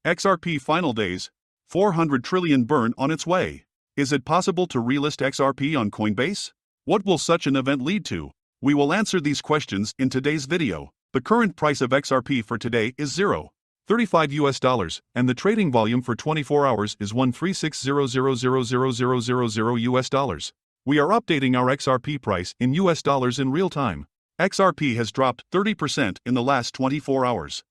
XRP final days. 400 trillion burn on its way. Is it possible to relist XRP on Coinbase? What will such an event lead to? We will answer these questions in today's video. The current price of XRP for today is $0.35 and the trading volume for 24 hours is $136,000,000 We are updating our XRP price in US dollars in real time. XRP has dropped 30% in the last 24 hours.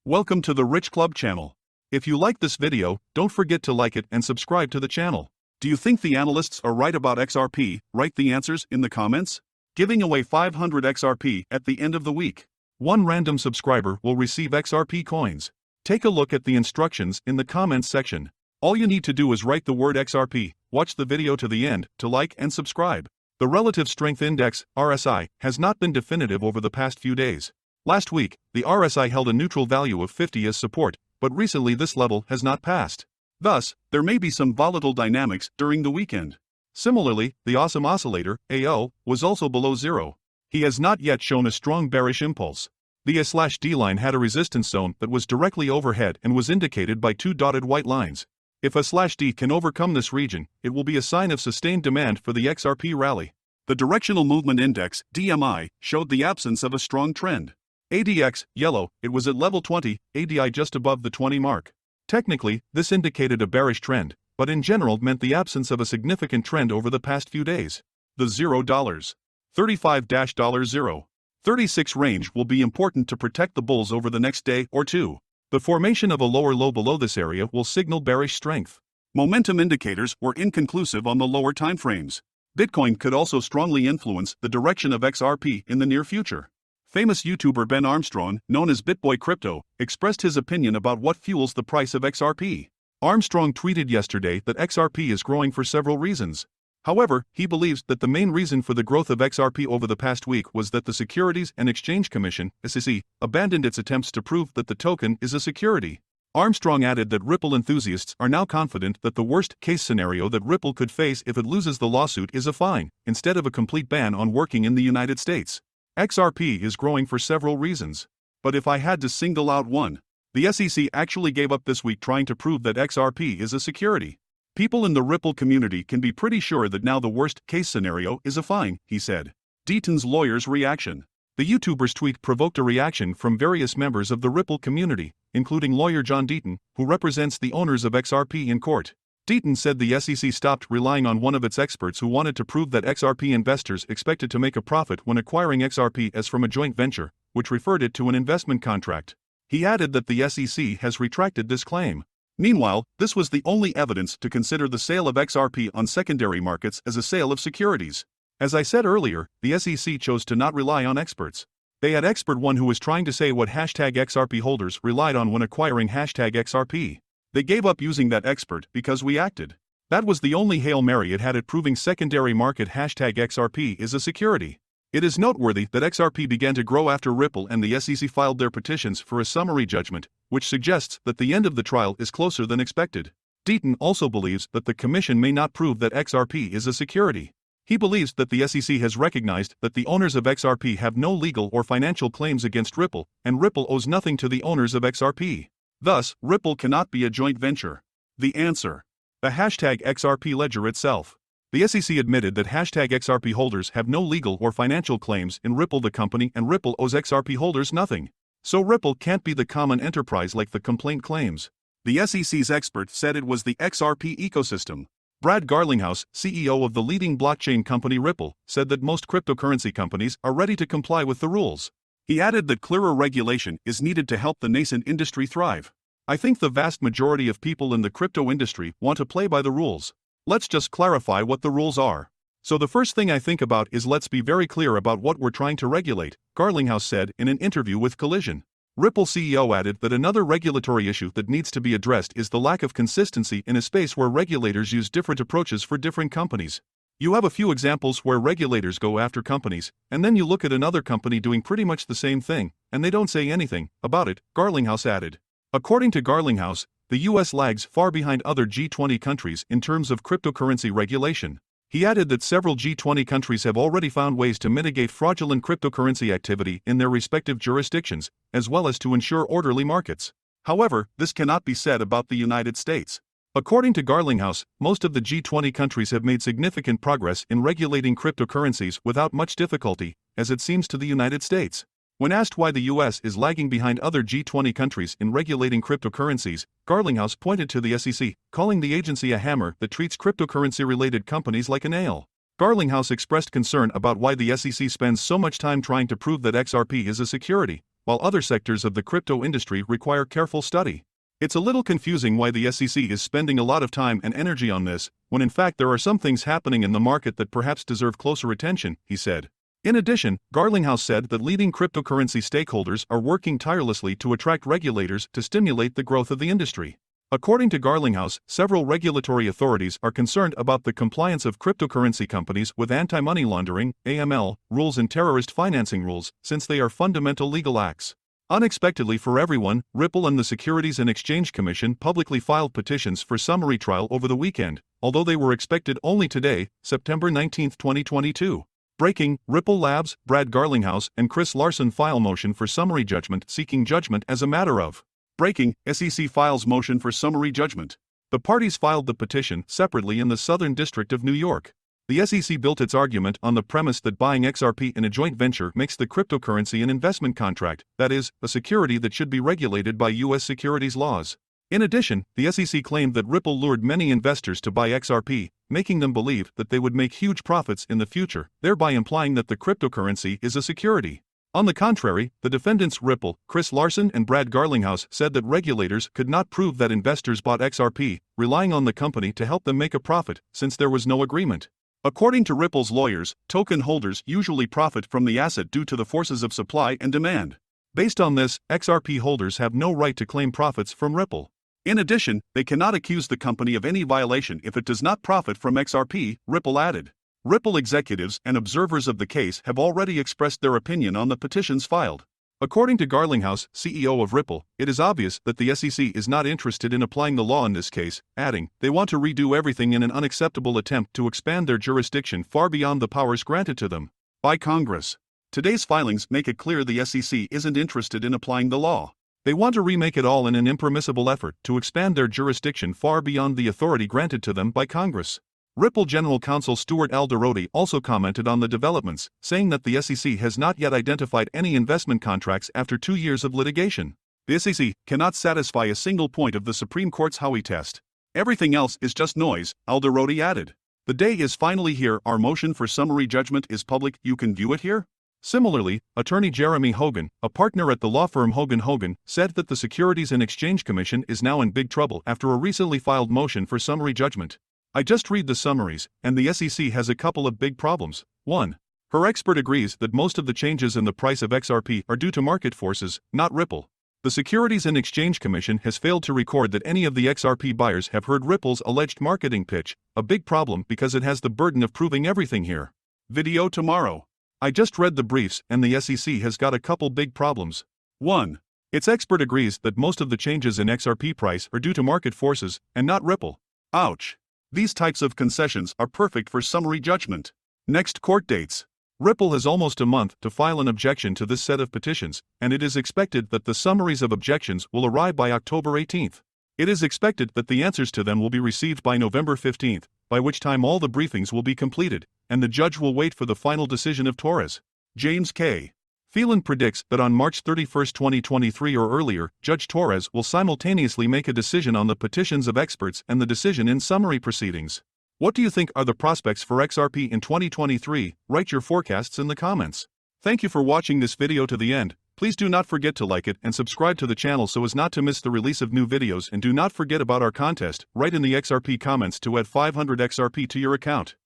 Welcome to the Rich Club channel. If you like this video, don't forget to like it and subscribe to the channel. Do you think the analysts are right about XRP? Write the answers in the comments. Giving away 500 XRP at the end of the week. One random subscriber will receive XRP coins. Take a look at the instructions in the comments section. All you need to do is write the word XRP, watch the video to the end to like and subscribe. The Relative Strength Index, RSI, has not been definitive over the past few days. Last week, the RSI held a neutral value of 50 as support, but recently this level has not passed. Thus, there may be some volatile dynamics during the weekend. Similarly, the Awesome Oscillator, AO, was also below zero. He has not yet shown a strong bearish impulse. The A/D line had a resistance zone that was directly overhead and was indicated by two dotted white lines. If A/D can overcome this region, it will be a sign of sustained demand for the XRP rally. The Directional Movement Index, DMI, showed the absence of a strong trend. ADX, yellow, it was at level 20, ADI just above the 20 mark. Technically, this indicated a bearish trend, but in general meant the absence of a significant trend over the past few days. The $0.35-$0.36 range will be important to protect the bulls over the next day or two. The formation of a lower low below this area will signal bearish strength. Momentum indicators were inconclusive on the lower timeframes. Bitcoin could also strongly influence the direction of XRP in the near future. Famous YouTuber Ben Armstrong, known as BitBoy Crypto, expressed his opinion about what fuels the price of XRP. Armstrong tweeted yesterday that XRP is growing for several reasons. However, he believes that the main reason for the growth of XRP over the past week was that the Securities and Exchange Commission, SEC, abandoned its attempts to prove that the token is a security. Armstrong added that Ripple enthusiasts are now confident that the worst-case scenario that Ripple could face if it loses the lawsuit is a fine, instead of a complete ban on working in the United States. XRP is growing for several reasons. But if I had to single out one, the SEC actually gave up this week trying to prove that XRP is a security. People in the Ripple community can be pretty sure that now the worst-case scenario is a fine, he said. Deaton's lawyer's reaction. The YouTuber's tweet provoked a reaction from various members of the Ripple community, including lawyer John Deaton, who represents the owners of XRP in court. Deaton said the SEC stopped relying on one of its experts who wanted to prove that XRP investors expected to make a profit when acquiring XRP as from a joint venture, which referred it to an investment contract. He added that the SEC has retracted this claim. Meanwhile, this was the only evidence to consider the sale of XRP on secondary markets as a sale of securities. As I said earlier, the SEC chose to not rely on experts. They had expert one who was trying to say what #XRP holders relied on when acquiring #XRP. They gave up using that expert because we acted. That was the only Hail Mary it had at proving secondary market #XRP is a security. It is noteworthy that XRP began to grow after Ripple and the SEC filed their petitions for a summary judgment, which suggests that the end of the trial is closer than expected. Deaton also believes that the commission may not prove that XRP is a security. He believes that the SEC has recognized that the owners of XRP have no legal or financial claims against Ripple, and Ripple owes nothing to the owners of XRP. Thus, Ripple cannot be a joint venture. The answer. The #XRP ledger itself. The SEC admitted that #XRP holders have no legal or financial claims in Ripple the company and Ripple owes XRP holders nothing. So Ripple can't be the common enterprise like the complaint claims. The SEC's expert said it was the XRP ecosystem. Brad Garlinghouse, CEO of the leading blockchain company Ripple, said that most cryptocurrency companies are ready to comply with the rules. He added that clearer regulation is needed to help the nascent industry thrive. I think the vast majority of people in the crypto industry want to play by the rules. Let's just clarify what the rules are. So the first thing I think about is let's be very clear about what we're trying to regulate, Garlinghouse said in an interview with Collision. Ripple CEO added that another regulatory issue that needs to be addressed is the lack of consistency in a space where regulators use different approaches for different companies. You have a few examples where regulators go after companies, and then you look at another company doing pretty much the same thing, and they don't say anything about it, Garlinghouse added. According to Garlinghouse, the US lags far behind other G20 countries in terms of cryptocurrency regulation. He added that several G20 countries have already found ways to mitigate fraudulent cryptocurrency activity in their respective jurisdictions, as well as to ensure orderly markets. However, this cannot be said about the United States. According to Garlinghouse, most of the G20 countries have made significant progress in regulating cryptocurrencies without much difficulty, as it seems to the United States. When asked why the US is lagging behind other G20 countries in regulating cryptocurrencies, Garlinghouse pointed to the SEC, calling the agency a hammer that treats cryptocurrency-related companies like a nail. Garlinghouse expressed concern about why the SEC spends so much time trying to prove that XRP is a security, while other sectors of the crypto industry require careful study. It's a little confusing why the SEC is spending a lot of time and energy on this, when in fact there are some things happening in the market that perhaps deserve closer attention, he said. In addition, Garlinghouse said that leading cryptocurrency stakeholders are working tirelessly to attract regulators to stimulate the growth of the industry. According to Garlinghouse, several regulatory authorities are concerned about the compliance of cryptocurrency companies with anti-money laundering (AML) rules and terrorist financing rules, since they are fundamental legal acts. Unexpectedly for everyone, Ripple and the Securities and Exchange Commission publicly filed petitions for summary trial over the weekend, although they were expected only today, September 19, 2022. Breaking: Ripple Labs, Brad Garlinghouse and Chris Larson file motion for summary judgment seeking judgment as a matter of. Breaking: SEC files motion for summary judgment. The parties filed the petition separately in the Southern District of New York. The SEC built its argument on the premise that buying XRP in a joint venture makes the cryptocurrency an investment contract, that is, a security that should be regulated by U.S. securities laws. In addition, the SEC claimed that Ripple lured many investors to buy XRP, making them believe that they would make huge profits in the future, thereby implying that the cryptocurrency is a security. On the contrary, the defendants Ripple, Chris Larson and Brad Garlinghouse said that regulators could not prove that investors bought XRP, relying on the company to help them make a profit, since there was no agreement. According to Ripple's lawyers, token holders usually profit from the asset due to the forces of supply and demand. Based on this, XRP holders have no right to claim profits from Ripple. In addition, they cannot accuse the company of any violation if it does not profit from XRP, Ripple added. Ripple executives and observers of the case have already expressed their opinion on the petitions filed. According to Garlinghouse, CEO of Ripple, it is obvious that the SEC is not interested in applying the law in this case, adding, they want to redo everything in an unacceptable attempt to expand their jurisdiction far beyond the powers granted to them by Congress. Today's filings make it clear the SEC isn't interested in applying the law. They want to remake it all in an impermissible effort to expand their jurisdiction far beyond the authority granted to them by Congress. Ripple General Counsel Stuart Alderoty also commented on the developments, saying that the SEC has not yet identified any investment contracts after 2 years of litigation. The SEC cannot satisfy a single point of the Supreme Court's Howey test. Everything else is just noise, Alderoty added. The day is finally here. Our motion for summary judgment is public. You can view it here. Similarly, attorney Jeremy Hogan, a partner at the law firm Hogan, said that the Securities and Exchange Commission is now in big trouble after a recently filed motion for summary judgment. I just read the summaries, and the SEC has a couple of big problems. 1. Her expert agrees that most of the changes in the price of XRP are due to market forces, not Ripple. The Securities and Exchange Commission has failed to record that any of the XRP buyers have heard Ripple's alleged marketing pitch, a big problem because it has the burden of proving everything here. Video tomorrow. I just read the briefs and the SEC has got a couple big problems. 1. Its expert agrees that most of the changes in XRP price are due to market forces, and not Ripple. Ouch. These types of concessions are perfect for summary judgment. Next court dates. Ripple has almost a month to file an objection to this set of petitions, and it is expected that the summaries of objections will arrive by October 18th. It is expected that the answers to them will be received by November 15th, by which time all the briefings will be completed, and the judge will wait for the final decision of Torres. James K. Phelan predicts that on March 31, 2023 or earlier, Judge Torres will simultaneously make a decision on the petitions of experts and the decision in summary proceedings. What do you think are the prospects for XRP in 2023? Write your forecasts in the comments. Thank you for watching this video to the end. Please do not forget to like it and subscribe to the channel so as not to miss the release of new videos, and do not forget about our contest. Write in the XRP comments to add 500 XRP to your account.